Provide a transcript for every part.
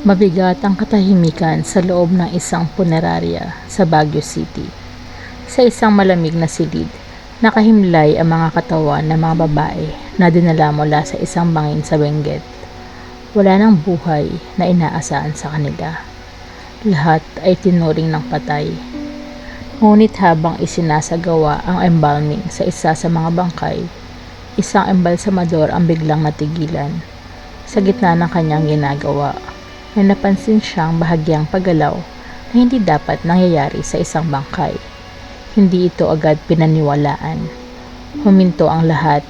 Mabigat ang katahimikan sa loob ng isang punerarya sa Baguio City. Sa isang malamig na silid, nakahimlay ang mga katawan ng mga babae na dinala mula sa isang bangin sa Benguet. Wala nang buhay na inaasahan sa kanila. Lahat ay tinuring ng patay. Ngunit habang isinasagawa ang embalming sa isa sa mga bangkay, isang embalsamador ang biglang natigilan. Sa gitna ng kanyang ginagawa, may napansin siyang bahagyang paggalaw na hindi dapat nangyayari sa isang bangkay. Hindi ito agad pinaniwalaan. Huminto ang lahat.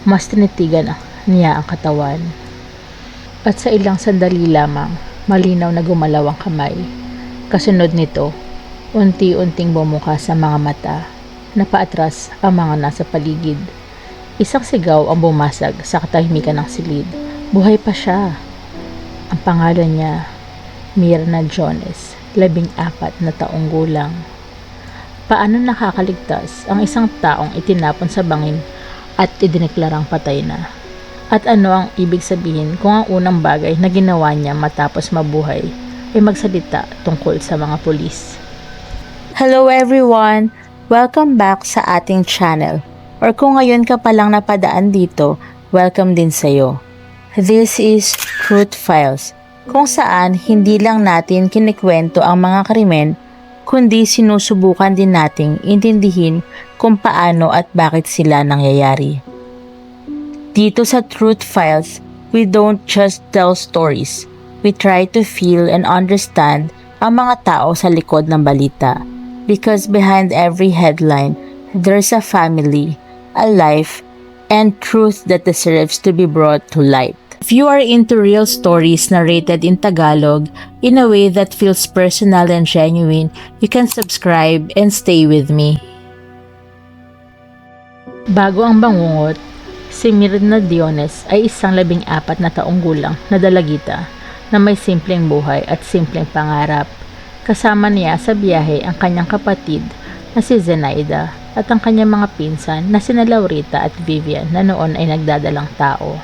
Mas tinitigan niya ang katawan. At sa ilang sandali lamang, malinaw na gumalaw ang kamay. Kasunod nito, unti-unting bumuka sa mga mata. Napaatras ang mga nasa paligid. Isang sigaw ang bumasag sa katahimikan ng silid. Buhay pa siya. Ang pangalan niya, Myrna Jones, 14 na taong gulang. Paano nakakaligtas ang isang taong itinapon sa bangin at idineklarang patay na? At ano ang ibig sabihin kung ang unang bagay na ginawa niya matapos mabuhay ay magsalita tungkol sa mga pulis? Hello everyone! Welcome back sa ating channel. Or kung ngayon ka palang napadaan dito, welcome din sa'yo. This is Truth Files, kung saan hindi lang natin kinikwento ang mga krimen, kundi sinusubukan din nating intindihin kung paano at bakit sila nangyayari. Dito sa Truth Files, we don't just tell stories. We try to feel and understand ang mga tao sa likod ng balita. Because behind every headline, there's a family, a life, and truth that deserves to be brought to light. If you are into real stories narrated in Tagalog in a way that feels personal and genuine, you can subscribe and stay with me. Bago ang bangungot, si Myrna Jones ay isang 14 na taong gulang na dalagita na may simpleng buhay at simpleng pangarap. Kasama niya sa biyahe ang kanyang kapatid na si Zenaida at ang kanyang mga pinsan na sina Laurita at Vivian na noon ay nagdadalang tao.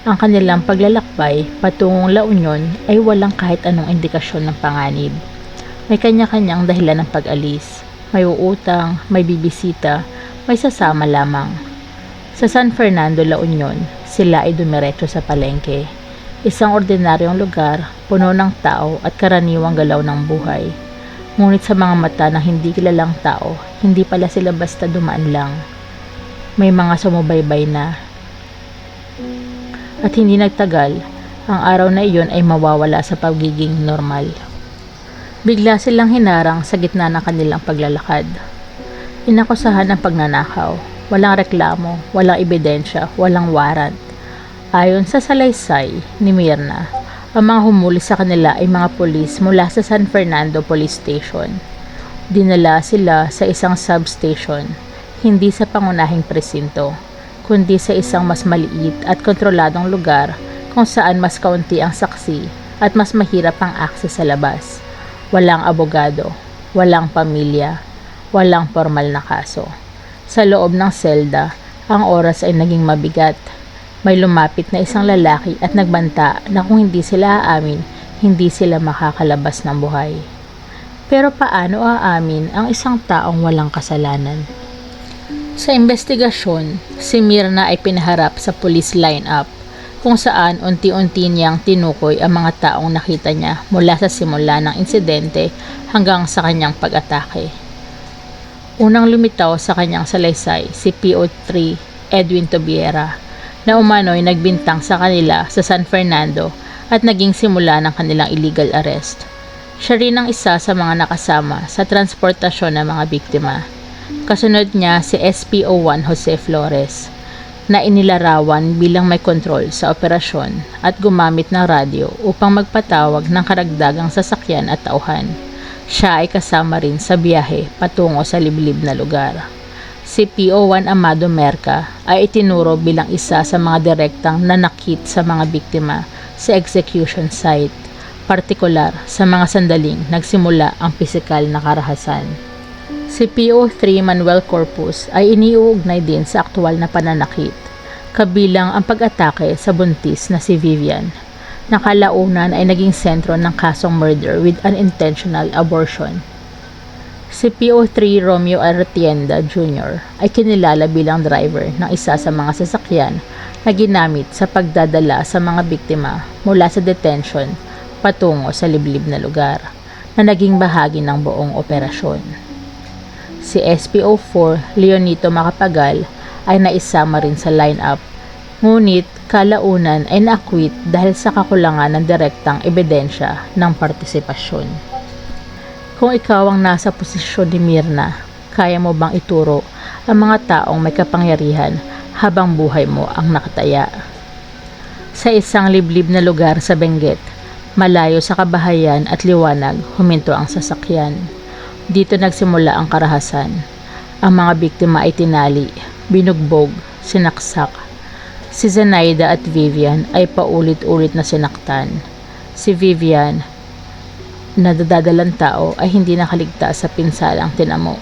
Ang kanilang paglalakbay patungong La Union ay walang kahit anong indikasyon ng panganib. May kanya-kanyang dahilan ng pag-alis. May uutang, may bibisita, may sasama lamang. Sa San Fernando, La Union, sila ay dumiretso sa palengke. Isang ordinaryong lugar, puno ng tao at karaniwang galaw ng buhay. Ngunit sa mga mata ng hindi kilalang tao, hindi pala sila basta dumaan lang. May mga sumubaybay na. At hindi nagtagal, ang araw na iyon ay mawawala sa pagiging normal. Bigla silang hinarang sa gitna ng kanilang paglalakad. Inakusahan ang pagnanakaw. Walang reklamo, walang ebidensya, walang warrant. Ayon sa salaysay ni Myrna, ang mga humuli sa kanila ay mga pulis mula sa San Fernando Police Station. Dinala sila sa isang substation, hindi sa pangunahing presinto, kundi sa isang mas maliit at kontroladong lugar kung saan mas kaunti ang saksi at mas mahirap ang akses sa labas. Walang abogado, walang pamilya, walang formal na kaso. Sa loob ng selda, ang oras ay naging mabigat. May lumapit na isang lalaki at nagbanta na kung hindi sila aamin, hindi sila makakalabas ng buhay. Pero paano aamin ang isang taong walang kasalanan? Sa investigasyon, si Myrna ay pinaharap sa police lineup kung saan unti-unti niyang tinukoy ang mga taong nakita niya mula sa simula ng insidente hanggang sa kanyang pag-atake. Unang lumitaw sa kanyang salaysay si PO3 Edwin Tobiera na umano'y nagbintang sa kanila sa San Fernando at naging simula ng kanilang illegal arrest. Siya rin ang isa sa mga nakasama sa transportasyon ng mga biktima. Kasunod niya si SPO1 Jose Flores na inilarawan bilang may kontrol sa operasyon at gumamit ng radyo upang magpatawag ng karagdagang sasakyan at tauhan. Siya ay kasama rin sa biyahe patungo sa liblib na lugar. Si PO1 Amado Merca ay itinuro bilang isa sa mga direktang nanakit sa mga biktima sa execution site, partikular sa mga sandaling nagsimula ang pisikal na karahasan. Si PO3 Manuel Corpus ay iniuugnay din sa aktwal na pananakit, kabilang ang pag-atake sa buntis na si Vivian. na kalaunan ay naging sentro ng kasong murder with unintentional abortion. Si PO3 Romeo Artienda Jr. ay kinilala bilang driver ng isa sa mga sasakyan na ginamit sa pagdadala sa mga biktima mula sa detention patungo sa liblib na lugar na naging bahagi ng buong operasyon. Si SPO4 Leonito Macapagal ay naisama rin sa lineup, ngunit kalaunan ay na-acquit dahil sa kakulangan ng direktang ebidensya ng partisipasyon. Kung ikaw ang nasa posisyon ni Myrna, kaya mo bang ituro ang mga taong may kapangyarihan habang buhay mo ang nakataya? Sa isang liblib na lugar sa Benguet, malayo sa kabahayan at liwanag, huminto ang sasakyan. Dito nagsimula ang karahasan. Ang mga biktima ay tinali, binugbog, sinaksak. Si Zenaida at Vivian ay paulit-ulit na sinaktan. Si Vivian, na dadadalang tao, ay hindi nakaligtas sa pinsalang tinamo.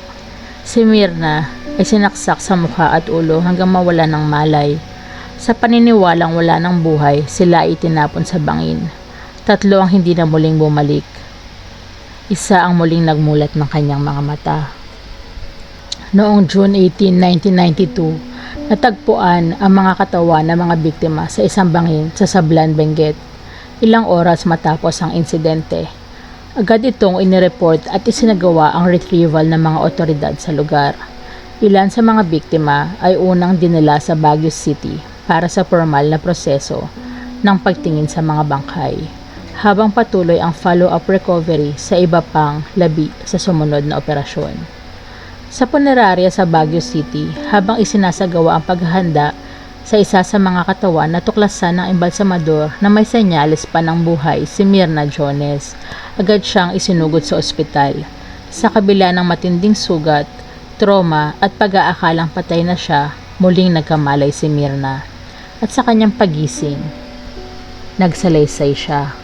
Si Myrna ay sinaksak sa mukha at ulo hanggang mawala ng malay. Sa paniniwalang wala ng buhay, sila ay tinapon sa bangin. 3 ang hindi na muling bumalik. Isa ang muling nagmulat ng kanyang mga mata. Noong June 18, 1992, natagpuan ang mga katawan ng mga biktima sa isang bangin sa Sablan, Benguet. Ilang oras matapos ang insidente, agad itong inireport at isinagawa ang retrieval ng mga otoridad sa lugar. Ilan sa mga biktima ay unang dinala sa Baguio City para sa formal na proseso ng pagtingin sa mga bangkay, habang patuloy ang follow-up recovery sa iba pang labi sa sumunod na operasyon. Sa punerarya sa Baguio City, habang isinasagawa ang paghahanda sa isa sa mga katawan, natuklasan ng embalsamador na may senyales pa ng buhay si Myrna Jones. Agad siyang isinugod sa ospital. Sa kabila ng matinding sugat, trauma at pag-aakalang patay na siya, muling nagkamalay si Myrna. At sa kanyang pagising, nagsalaysay siya.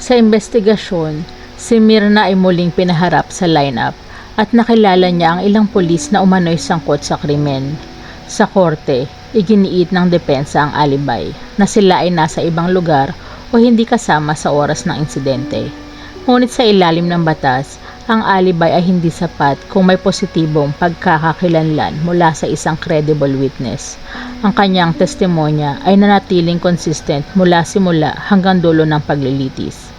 Sa investigasyon, si Myrna ay muling pinaharap sa lineup at nakilala niya ang ilang pulis na umano'y sangkot sa krimen. Sa korte, iginiit ng depensa ang alibay na sila ay nasa ibang lugar o hindi kasama sa oras ng insidente. Ngunit sa ilalim ng batas, ang alibay ay hindi sapat kung may positibong pagkakakilanlan mula sa isang credible witness. Ang kanyang testimonya ay nanatiling consistent mula simula hanggang dulo ng paglilitis.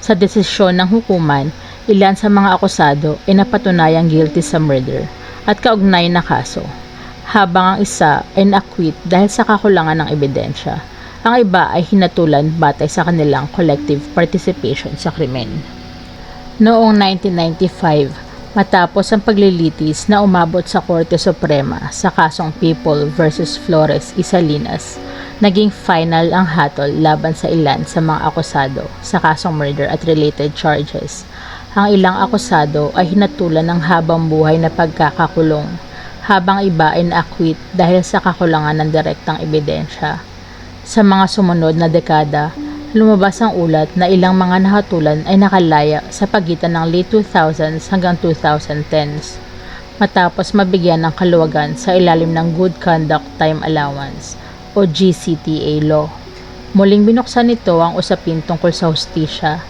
Sa desisyon ng hukuman, ilan sa mga akusado ay napatunayang guilty sa murder at kaugnay na kaso, habang ang isa ay na-acquit dahil sa kakulangan ng ebidensya. Ang iba ay hinatulan batay sa kanilang collective participation sa krimen. Noong 1995, matapos ang paglilitis na umabot sa Korte Suprema sa kasong People vs. Flores y Salinas, naging final ang hatol laban sa ilan sa mga akusado sa kasong murder at related charges. Ang ilang akusado ay hinatulan ng habang buhay na pagkakakulong, habang iba ay na-acquit dahil sa kakulangan ng direktang ebidensya. Sa mga sumunod na dekada, lumabas ang ulat na ilang mga nahatulan ay nakalaya sa pagitan ng late 2000s hanggang 2010s, matapos mabigyan ng kaluwagan sa ilalim ng Good Conduct Time Allowance o GCTA law. Muling binuksan nito ang usapin tungkol sa hustisya,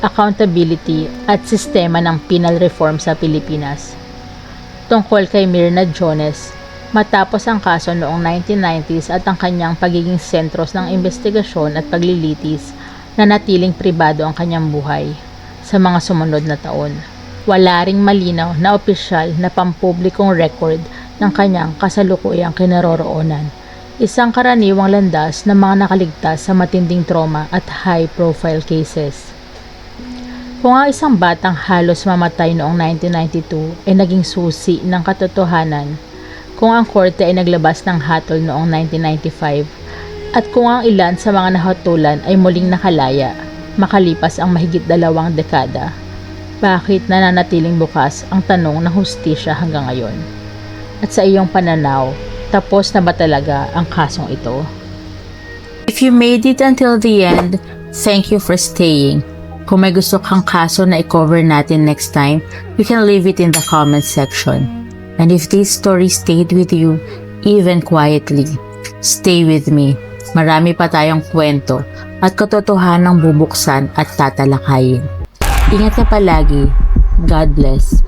accountability at sistema ng penal reform sa Pilipinas. Tungkol kay Myrna Jones, matapos ang kaso noong 1990s at ang kanyang pagiging sentros ng investigasyon at paglilitis, nanatiling pribado ang kanyang buhay. Sa mga sumunod na taon, wala ring malinaw na opisyal na pampublikong record ng kanyang kasalukuyang kinaroroonan, isang karaniwang landas ng mga nakaligtas sa matinding trauma at high-profile cases. Kung ang isang batang halos mamatay noong 1992 ay naging susi ng katotohanan, kung ang korte ay naglabas ng hatol noong 1995, at kung ang ilan sa mga nahatulan ay muling nakalaya, makalipas ang mahigit 2 dekada, bakit nananatiling bukas ang tanong ng hustisya hanggang ngayon? At sa iyong pananaw, tapos na ba talaga ang kasong ito? If you made it until the end, thank you for staying. Kung may gusto kang kaso na i-cover natin next time, you can leave it in the comment section. And if this story stayed with you, even quietly, stay with me. Marami pa tayong kwento at katotohanang bubuksan at tatalakayin. Ingat ka palagi. God bless.